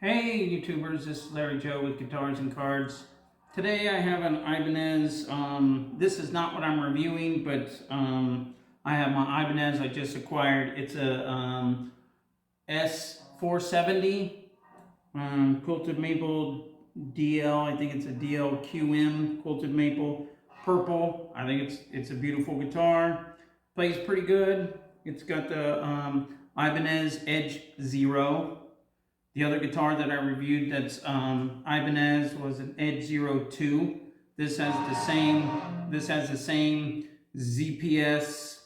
Hey YouTubers, this is Larry Joe with Guitars and Cards. Today I have an Ibanez. This is not what I'm reviewing, but I have my Ibanez I just acquired. It's a S470 quilted maple DL. I think it's a DLQM quilted maple purple. I think it's a beautiful guitar. Plays pretty good. It's got the Ibanez Edge Zero. The other guitar that I reviewed that's Ibanez was an Edge Zero 2. This has the same ZPS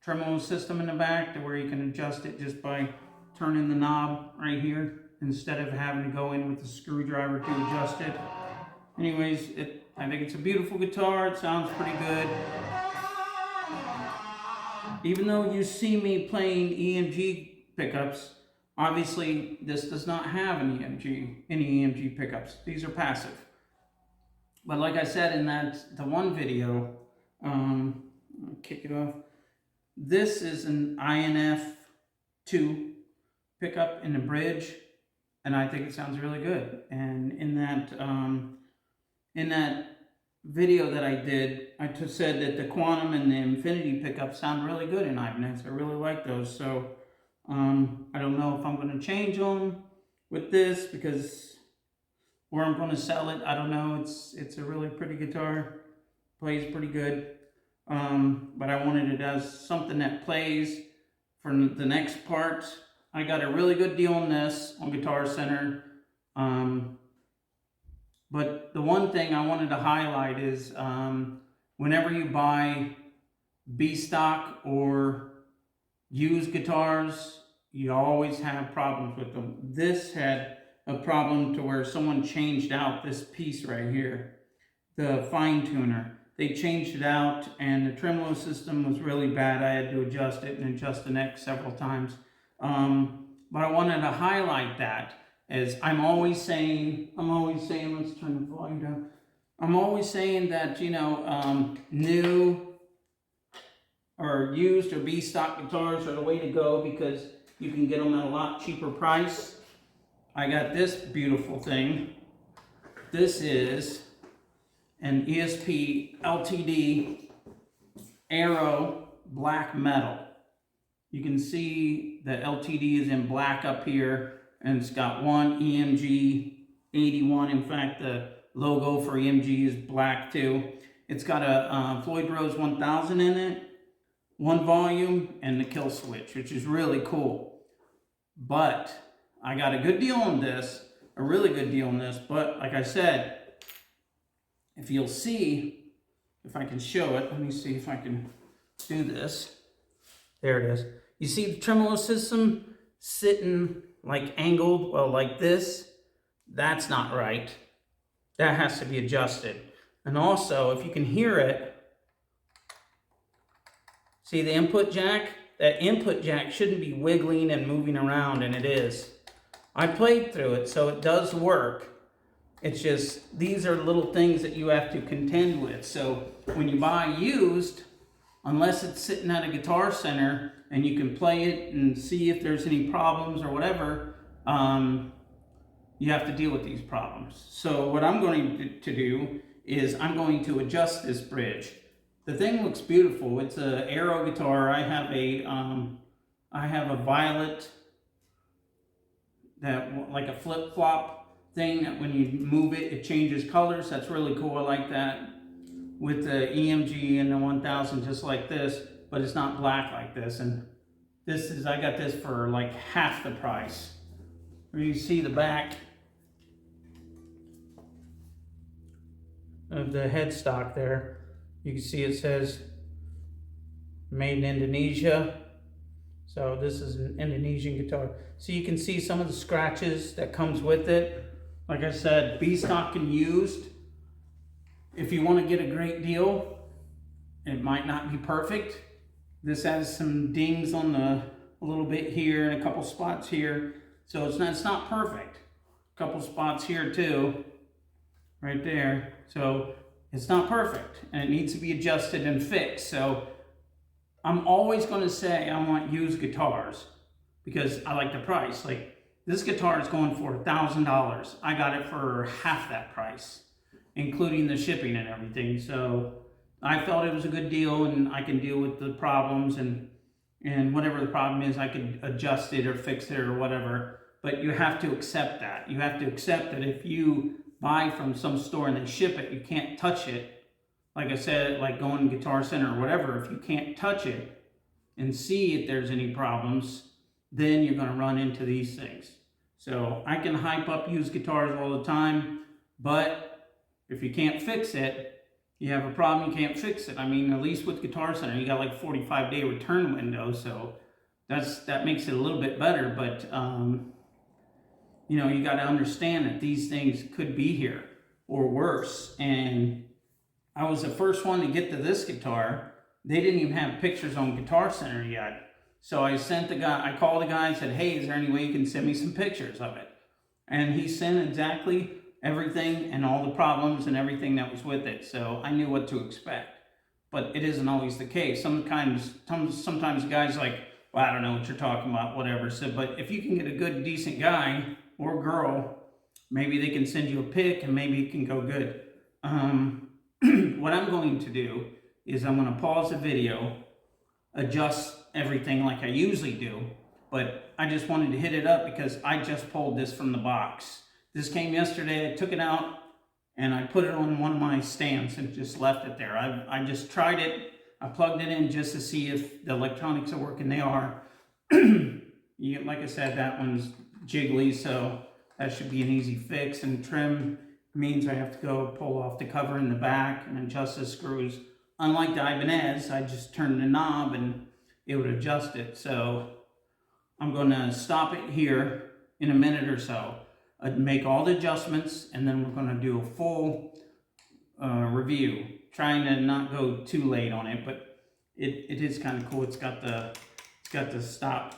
tremolo system in the back to where you can adjust it just by turning the knob right here instead of having to go in with a screwdriver to adjust it. Anyways, I think it's a beautiful guitar. It sounds pretty good. Even though you see me playing EMG pickups, obviously, this does not have any EMG pickups. These are passive. But like I said in the one video, I'll kick it off. This is an INF2 pickup in the bridge, and I think it sounds really good. And in that video that I did, I just said that the Quantum and the Infinity pickups sound really good in Ibanez. I really like those. So I don't know if I'm going to change them with this or I'm going to sell it. I don't know. It's a really pretty guitar. Plays pretty good. But I wanted it as something that plays for the next part. I got a really good deal on this on Guitar Center. But the one thing I wanted to highlight is whenever you buy B stock or used guitars, you always have problems with them. This had a problem to where someone changed out this piece right here, the fine tuner. They changed it out and the tremolo system was really bad. I had to adjust it and adjust the neck several times. But I wanted to highlight that as I'm always saying, let's turn the volume down. I'm always saying that, you know, new or used or B stock guitars are the way to go because you can get them at a lot cheaper price. I got this beautiful thing. This is an ESP LTD Aero black metal. You can see the LTD is in black up here, and it's got one EMG 81. In fact, the logo for EMG is black too. It's got a Floyd Rose 1000 in it, one volume, and the kill switch, which is really cool. But I got a good deal on this, a really good deal on this. But like I said, if you'll see, if I can show it, let me see if I can do this. There it is. You see the tremolo system sitting like angled, well, like this? That's not right. That has to be adjusted. And also, if you can hear it, see the input jack? That input jack shouldn't be wiggling and moving around, and it is. I played through it, so it does work. It's just, these are little things that you have to contend with. So when you buy used, unless it's sitting at a Guitar Center and you can play it and see if there's any problems or whatever, you have to deal with these problems. So what I'm going to do is I'm going to adjust this bridge. The thing looks beautiful. It's an Aero guitar. I have a violet, that like a flip-flop thing that when you move it, it changes colors. That's really cool. I like that. With the EMG and the 1000, just like this, but it's not black like this. And this is, I got this for like half the price. Where you see the back of the headstock there. You can see it says made in Indonesia. So this is an Indonesian guitar. So you can see some of the scratches that comes with it. Like I said, B stock and used. If you want to get a great deal, it might not be perfect. This has some dings on a little bit here and a couple spots here. So it's not perfect. A couple spots here too, right there. So it's not perfect and it needs to be adjusted and fixed. So I'm always going to say I want used guitars because I like the price. Like This guitar is going for $1,000. I got it for half that price, including the shipping and everything. So I felt it was a good deal, and I can deal with the problems, and whatever the problem is, I can adjust it or fix it or whatever. But you have to accept that. You have to accept that if you buy from some store and they ship it, you can't touch it. Like I said, like going to Guitar Center or whatever, if you can't touch it and see if there's any problems, then you're going to run into these things. So I can hype up used guitars all the time, but if you can't fix it, you have a problem, you can't fix it. I mean, at least with Guitar Center, you got like 45-day return window, so that makes it a little bit better. But you know, you got to understand that these things could be here or worse. And I was the first one to get to this guitar. They didn't even have pictures on Guitar Center yet. So I called the guy and said, hey, is there any way you can send me some pictures of it? And he sent exactly everything and all the problems and everything that was with it. So I knew what to expect. But it isn't always the case. Sometimes guys like, well, I don't know what you're talking about, whatever. So, but if you can get a good, decent guy or girl, maybe they can send you a pic and maybe it can go good. What I'm going to do is I'm going to pause the video, adjust everything like I usually do, but I just wanted to hit it up because I just pulled this from the box. This came yesterday. I took it out and I put it on one of my stands and just left it there. I just tried it. I plugged it in just to see if the electronics are working. They are. Like I said, that one's jiggly, so that should be an easy fix. And trim means I have to go pull off the cover in the back and adjust the screws. Unlike the Ibanez, I just turned the knob and it would adjust it. So I'm going to stop it here in a minute or so, make all the adjustments, and then we're going to do a full review. Trying to not go too late on it, but it is kind of cool. It's got the stop.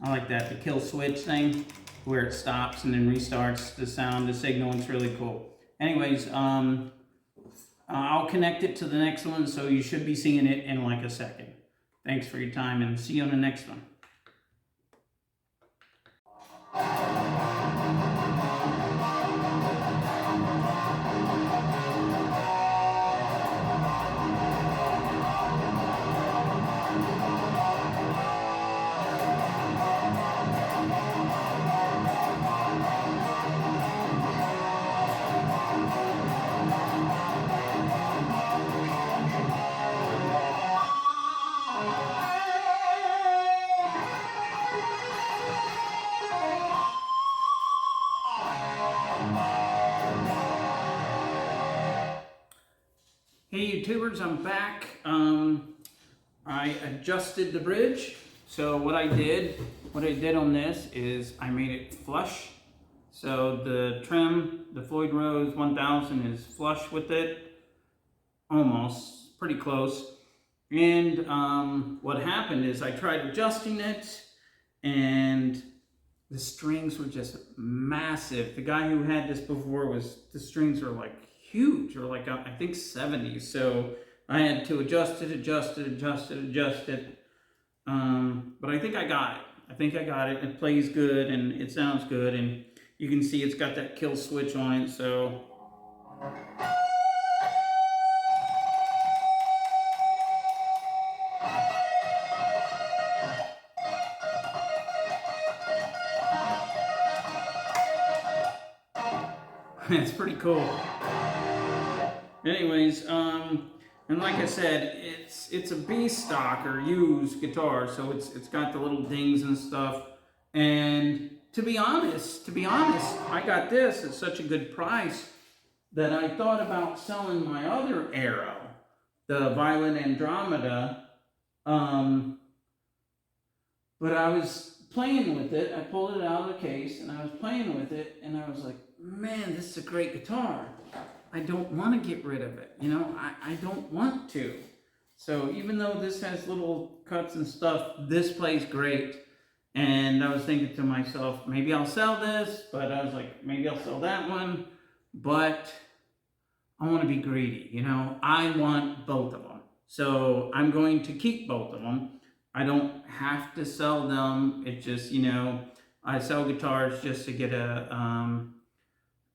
I like that, the kill switch thing, where it stops and then restarts the sound, the signal. It's really cool. Anyways, I'll connect it to the next one, so you should be seeing it in like a second. Thanks for your time, and see you on the next one. Hey YouTubers, I'm back. I adjusted the bridge. So what I did on this is I made it flush. So the trim, the Floyd Rose 1000 is flush with it, almost, pretty close. And what happened is I tried adjusting it and the strings were just massive. The guy who had this before the strings were like huge, or like I think 70s. So I had to adjust it. But I think I got it. It plays good and it sounds good, and you can see it's got that kill switch on it. So it's pretty cool. Anyways, and like I said, it's a B stock or used guitar, so it's got the little dings and stuff. And to be honest, I got this at such a good price that I thought about selling my other Arrow, the Violet Andromeda. But I was playing with it. I pulled it out of the case and I was playing with it, and I was like, man, this is a great guitar. I don't want to get rid of it. You know, I don't want to. So even though this has little cuts and stuff, this plays great. And I was thinking to myself, maybe I'll sell this, but I was like, maybe I'll sell that one. But I want to be greedy, you know. I want both of them. So I'm going to keep both of them. I don't have to sell them. It just, you know, I sell guitars just to get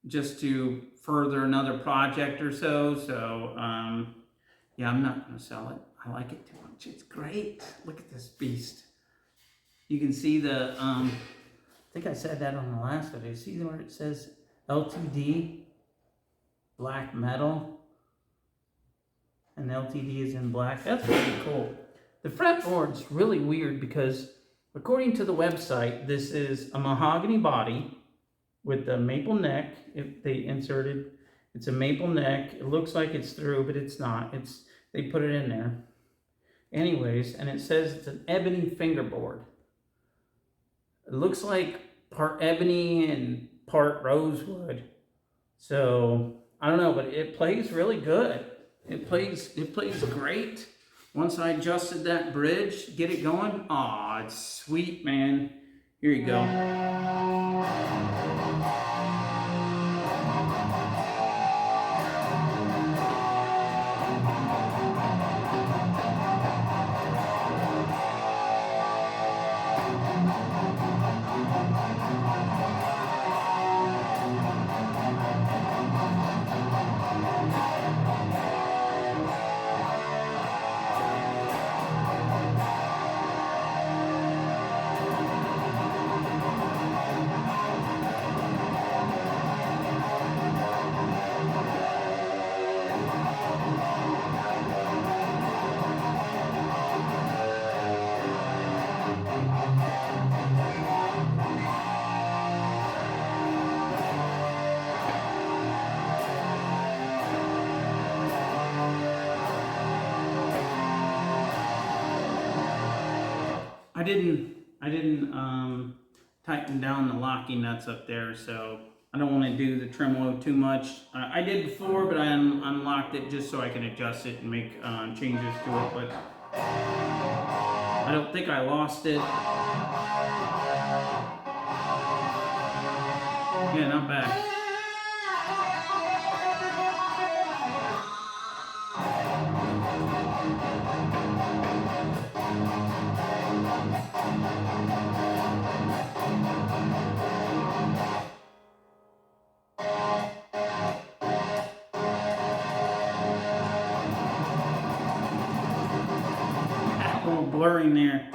just to further another project or so. So, yeah, I'm not going to sell it. I like it too much. It's great. Look at this beast. You can see the, I think I said that on the last video. See where it says LTD, black metal, and LTD is in black. That's pretty cool. The fretboard's really weird because according to the website, this is a mahogany body with a maple neck. If they inserted, it's a maple neck. It looks like it's through, but it's not. They put it in there. Anyways, and it says it's an ebony fingerboard. It looks like part ebony and part rosewood. So I don't know, but it plays really good. It plays great. Once I adjusted that bridge, get it going. Aw, it's sweet, man. Here you go. I didn't tighten down the locking nuts up there, so I don't want to do the tremolo too much. I did before, but I unlocked it just so I can adjust it and make changes to it, but I don't think I lost it. Yeah, not bad. A little blurring there.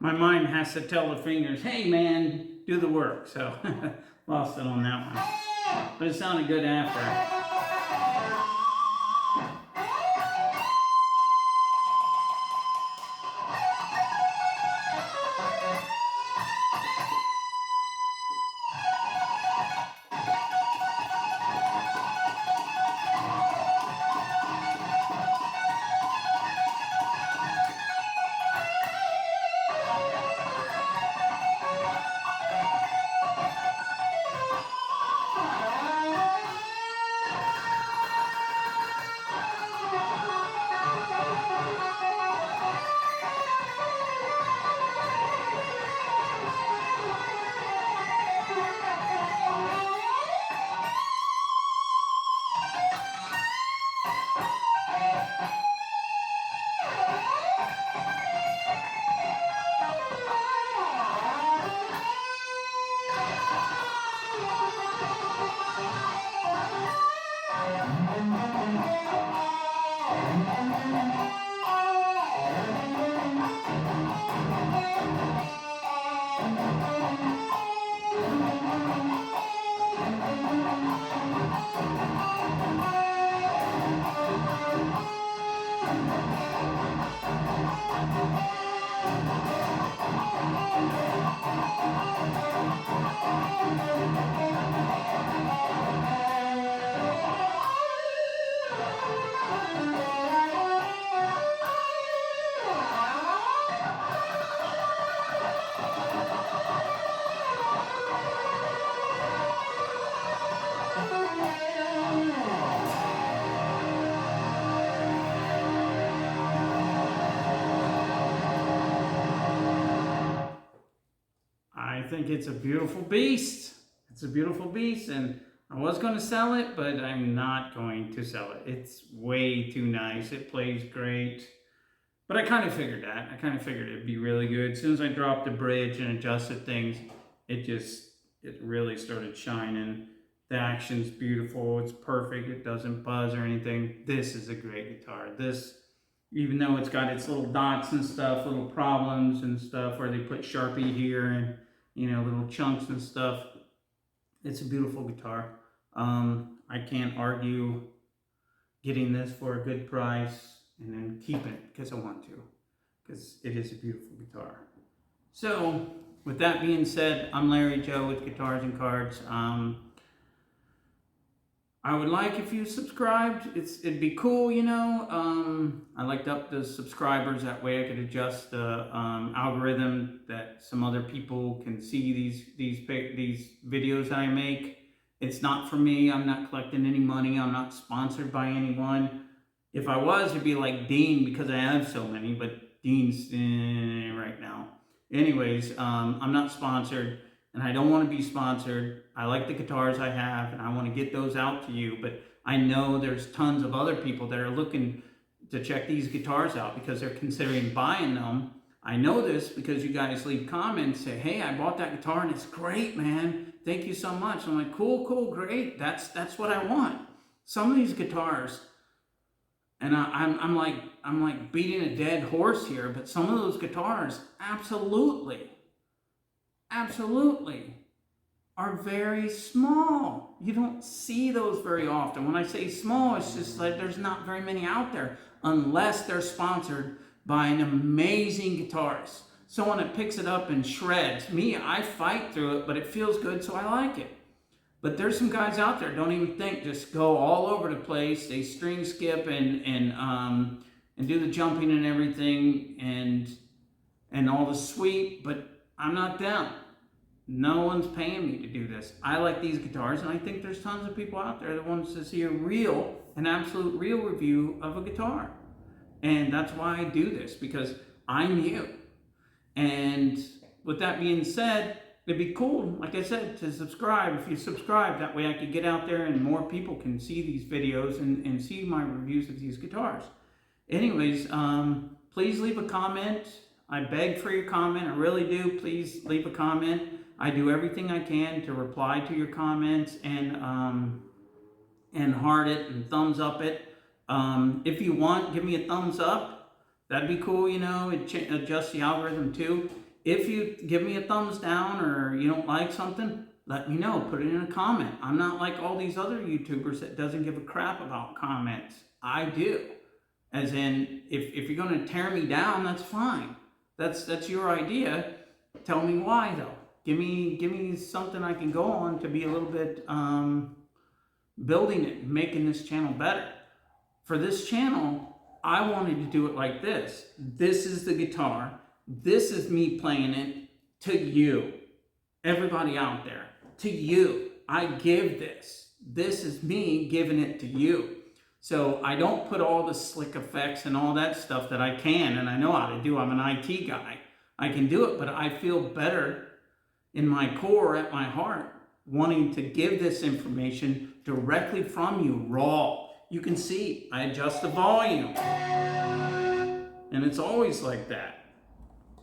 My mind has to tell the fingers, hey man, do the work. So lost it on that one. But it sounded good after. think it's a beautiful beast. It's a beautiful beast, and I was going to sell it, but I'm not going to sell it. It's way too nice. It plays great. But I kind of figured that. I kind of figured it'd be really good. As soon as I dropped the bridge and adjusted things, it really started shining. The action's beautiful. It's perfect. It doesn't buzz or anything. This is a great guitar. This, even though it's got its little dots and stuff, little problems and stuff where they put Sharpie here and, you know, little chunks and stuff, it's a beautiful guitar. I can't argue getting this for a good price and then keep it because I want to, because it is a beautiful guitar. So with that being said, I'm Larry Joe with Guitars and Cards. I would like if you subscribed. It'd be cool, you know. I liked up the subscribers. That way I could adjust the algorithm that some other people can see these videos that I make. It's not for me. I'm not collecting any money. I'm not sponsored by anyone. If I was, it'd be like Dean, because I have so many, but Dean's right now. Anyways, I'm not sponsored. And I don't want to be sponsored. I like the guitars I have, and I want to get those out to you. But I know there's tons of other people that are looking to check these guitars out because they're considering buying them. I know this because you guys leave comments, say, hey, I bought that guitar and it's great, man. Thank you so much. I'm like, cool, great. That's what I want. Some of these guitars, and I'm like beating a dead horse here, but some of those guitars, absolutely are very small. You don't see those very often. When I say small, it's just like there's not very many out there unless they're sponsored by an amazing guitarist. Someone that picks it up and shreds. Me, I fight through it, but it feels good, so I like it. But there's some guys out there, don't even think, just go all over the place. They string skip and do the jumping and everything and all the sweep, but I'm not them. No one's paying me to do this. I like these guitars, and I think there's tons of people out there that wants to see an absolute real review of a guitar. And that's why I do this, because I'm you. And with that being said, it'd be cool, like I said, to subscribe. If you subscribe, that way I could get out there and more people can see these videos and see my reviews of these guitars. Anyways, please leave a comment. I beg for your comment. I really do. Please leave a comment. I do everything I can to reply to your comments and heart it and thumbs up it. If you want, give me a thumbs up. That'd be cool, you know. It adjusts the algorithm too. If you give me a thumbs down or you don't like something, let me know. Put it in a comment. I'm not like all these other YouTubers that doesn't give a crap about comments. I do. As in, if you're going to tear me down, that's fine. That's your idea. Tell me why though. Give me something I can go on to be a little bit building it, making this channel better. For this channel, I wanted to do it like this. This is the guitar. This is me playing it to you, everybody out there, to you. I give this. This is me giving it to you. So I don't put all the slick effects and all that stuff that I can, and I know how to do. I'm an IT guy. I can do it, but I feel better in my core, at my heart, wanting to give this information directly from you, raw. You can see, I adjust the volume. And it's always like that.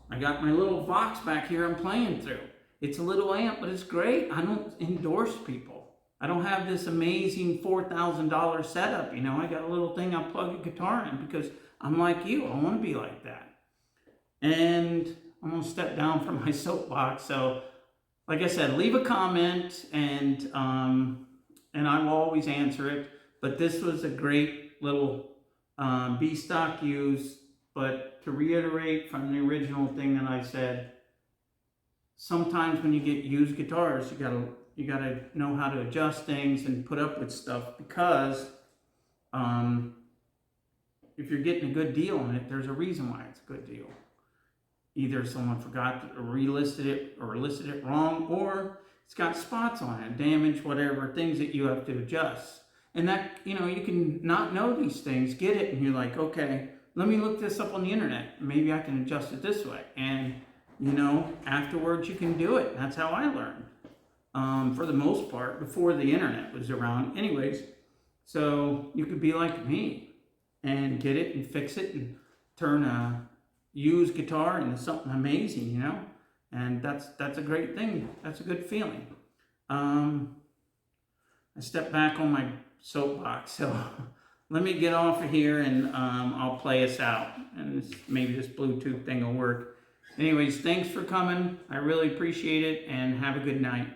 I got my little Vox back here I'm playing through. It's a little amp, but it's great. I don't endorse people. I don't have this amazing $4,000 setup, you know. I got a little thing I plug a guitar in because I'm like you. I want to be like that. And I'm going to step down from my soapbox. So, like I said, leave a comment and I will always answer it. But this was a great little B-stock use. But to reiterate from the original thing that I said, sometimes when you get used guitars, you gotta know how to adjust things and put up with stuff, because if you're getting a good deal on it, there's a reason why it's a good deal. Either someone forgot to listed it wrong, or it's got spots on it, damage, whatever, things that you have to adjust. And that, you know, you can not know these things, get it, and you're like, okay, let me look this up on the internet. Maybe I can adjust it this way. And you know, afterwards you can do it. That's how I learned. For the most part, before the internet was around. Anyways, so you could be like me and get it and fix it and turn a used guitar into something amazing, you know? And that's a great thing. That's a good feeling. I stepped back on my soapbox, so let me get off of here and I'll play us out. And maybe this Bluetooth thing will work. Anyways, thanks for coming. I really appreciate it, and have a good night.